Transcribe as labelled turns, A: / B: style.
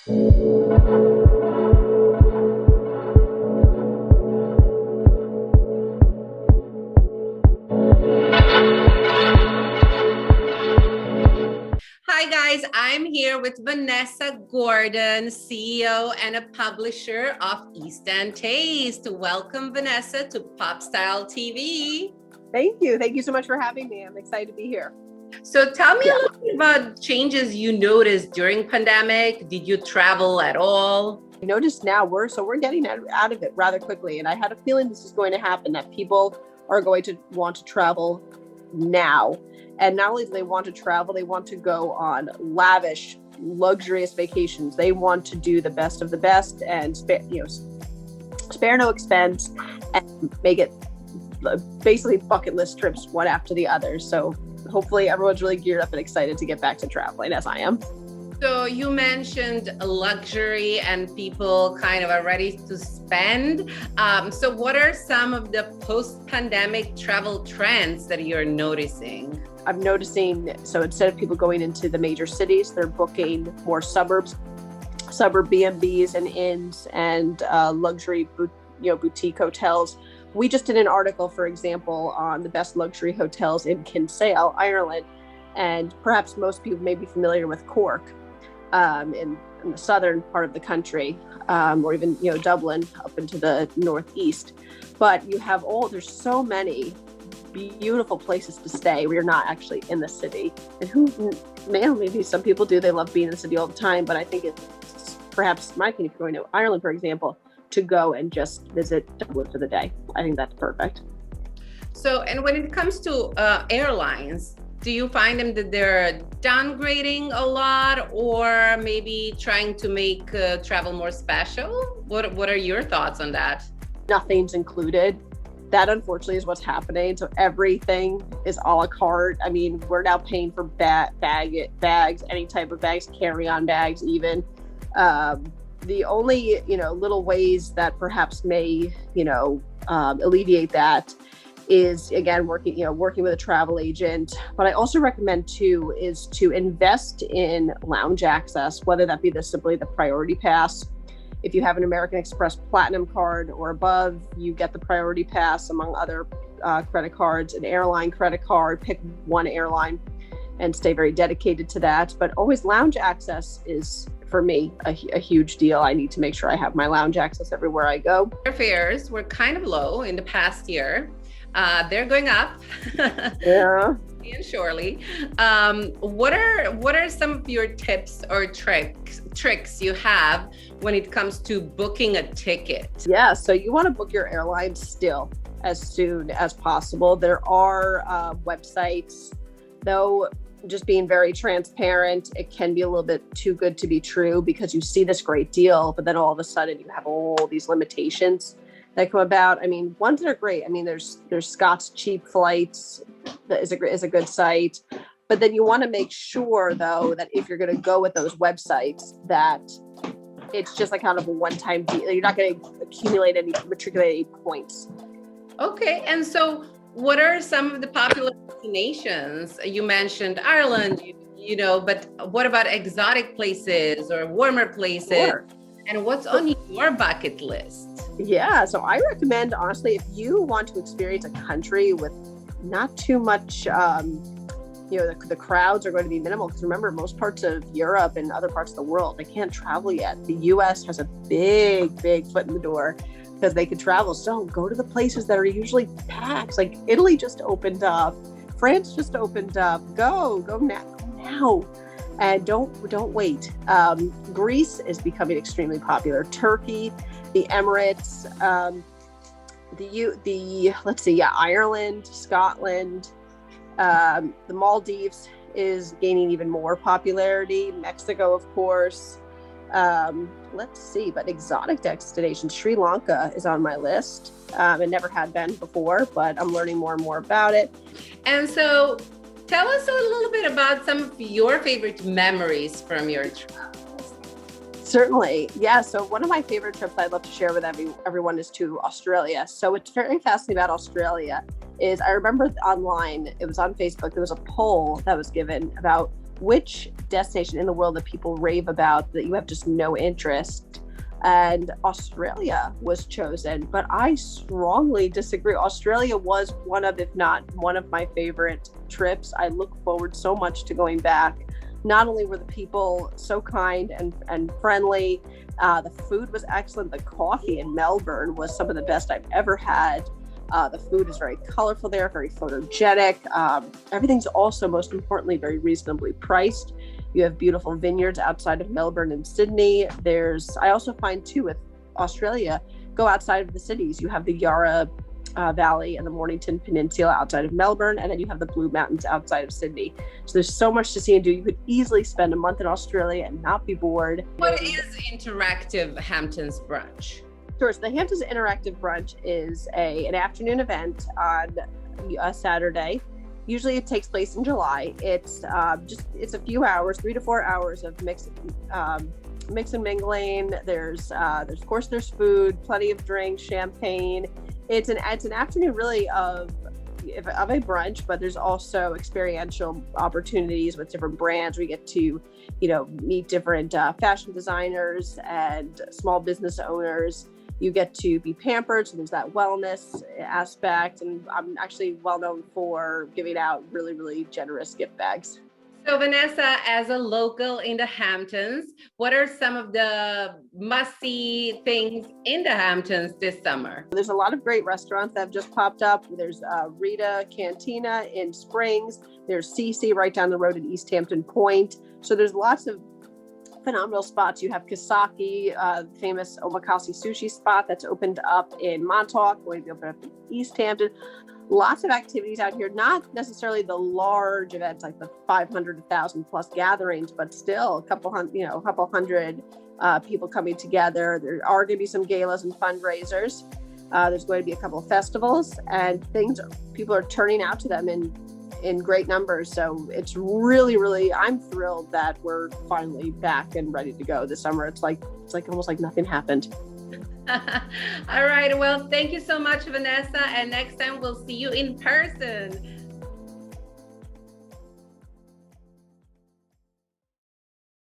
A: Hi guys, I'm here with Vanessa Gordon, CEO and a publisher of East End Taste. Welcome, Vanessa, to Pop Style TV.
B: Thank you. Thank you so much for having me. I'm excited to be here.
A: So tell me a little bit about changes you noticed during pandemic. Did you travel at all?
B: I noticed now we're getting out of it rather quickly. And I had a feeling this is going to happen, that people are going to want to travel now. And not only do they want to travel, they want to go on lavish, luxurious vacations. They want to do the best of the best and spare no expense and make it basically bucket list trips one after the other. So hopefully everyone's really geared up and excited to get back to traveling, as I am.
A: So you mentioned luxury and people kind of are ready to spend. So what are some of the post-pandemic travel trends that you're noticing?
B: I'm noticing, so instead of people going into the major cities, they're booking more suburb B&Bs and inns and luxury boutique hotels. We just did an article, for example, on the best luxury hotels in Kinsale, Ireland, and perhaps most people may be familiar with Cork in the southern part of the country, or even Dublin up into the northeast. But you have there's so many beautiful places to stay where you're not actually in the city. And maybe some people do. They love being in the city all the time. But I think it's perhaps, in my opinion, if you're going to Ireland, for example, to go and just visit Dublin for the day. I think that's perfect.
A: So, and when it comes to airlines, do you find them that they're downgrading a lot or maybe trying to make travel more special? What are your thoughts on that?
B: Nothing's included. That unfortunately is what's happening. So everything is a la carte. I mean, we're now paying for bags, any type of bags, carry-on bags even. The only, little ways that perhaps may, alleviate that is, again, working with a travel agent. But I also recommend too is to invest in lounge access, whether that be simply the priority pass. If you have an American Express Platinum card or above, you get the priority pass among other credit cards, an airline credit card, pick one airline and stay very dedicated to that. But always lounge access is, for me, a huge deal. I need to make sure I have my lounge access everywhere I go.
A: Fares were kind of low in the past year. They're going up.
B: Yeah.
A: And surely. What are some of your tips or tricks you have when it comes to booking a ticket?
B: Yeah, so you want to book your airline still as soon as possible. There are websites, though, just being very transparent, it can be a little bit too good to be true because you see this great deal, but then all of a sudden you have all these limitations that come about. I mean, ones that are great. I mean, there's Scott's Cheap Flights that is a good site, but then you want to make sure though that if you're going to go with those websites, that it's just like kind of a one-time deal. You're not going to matriculate any points.
A: Okay, and so what are some of the popular destinations? You mentioned Ireland, but what about exotic places or warmer places? Sure. And what's on your bucket list?
B: Yeah, so I recommend, honestly, if you want to experience a country with not too much, the crowds are going to be minimal. Because remember, most parts of Europe and other parts of the world, they can't travel yet. The US has a big foot in the door because they could travel. So go to the places that are usually packed. Like Italy just opened up, France just opened up. Go now. And don't wait. Greece is becoming extremely popular. Turkey, the Emirates, Ireland, Scotland, the Maldives is gaining even more popularity. Mexico, of course. But exotic destinations, Sri Lanka is on my list. It never had been before, but I'm learning more and more about it.
A: And so tell us a little bit about some of your favorite memories from your travels.
B: Certainly. Yeah. So one of my favorite trips I'd love to share with everyone is to Australia. So what's very fascinating about Australia is I remember online, it was on Facebook, there was a poll that was given about which destination in the world that people rave about that you have just no interest. And Australia was chosen, but I strongly disagree. Australia was one of, if not one of my favorite trips. I look forward so much to going back. Not only were the people so kind and friendly, the food was excellent. The coffee in Melbourne was some of the best I've ever had. The food is very colorful there, very photogenic. Everything's also, most importantly, very reasonably priced. You have beautiful vineyards outside of Melbourne and Sydney. I also find too with Australia, go outside of the cities. You have the Yarra Valley and the Mornington Peninsula outside of Melbourne, and then you have the Blue Mountains outside of Sydney. So there's so much to see and do. You could easily spend a month in Australia and not be bored.
A: What is Interactive Hamptons Brunch?
B: Sure. So the Hamptons Interactive Brunch is an afternoon event on a Saturday. Usually it takes place in July. It's a few hours, 3 to 4 hours of mix and mingling. There's of course there's food, plenty of drinks, champagne. It's an afternoon really of a brunch, but there's also experiential opportunities with different brands. We get to, meet different fashion designers and small business owners. You get to be pampered, so there's that wellness aspect, and I'm actually well known for giving out really, really generous gift bags.
A: So Vanessa, as a local in the Hamptons, what are some of the must-see things in the Hamptons this summer?
B: There's a lot of great restaurants that have just popped up. There's Rita Cantina in Springs. There's CC right down the road in East Hampton Point. So there's lots of phenomenal spots. You have Kisaki, famous omakase sushi spot that's opened up in Montauk, going to be opened up in East Hampton. Lots of activities out here, not necessarily the large events like the 500 to 1,000 plus gatherings, but still a couple hundred people coming together. There are going to be some galas and fundraisers. There's going to be a couple of festivals, and people are turning out to them in great numbers. So it's really, really, I'm thrilled that we're finally back and ready to go this summer. It's like almost like nothing happened.
A: All right. Well, thank you so much, Vanessa. And next time we'll see you in person.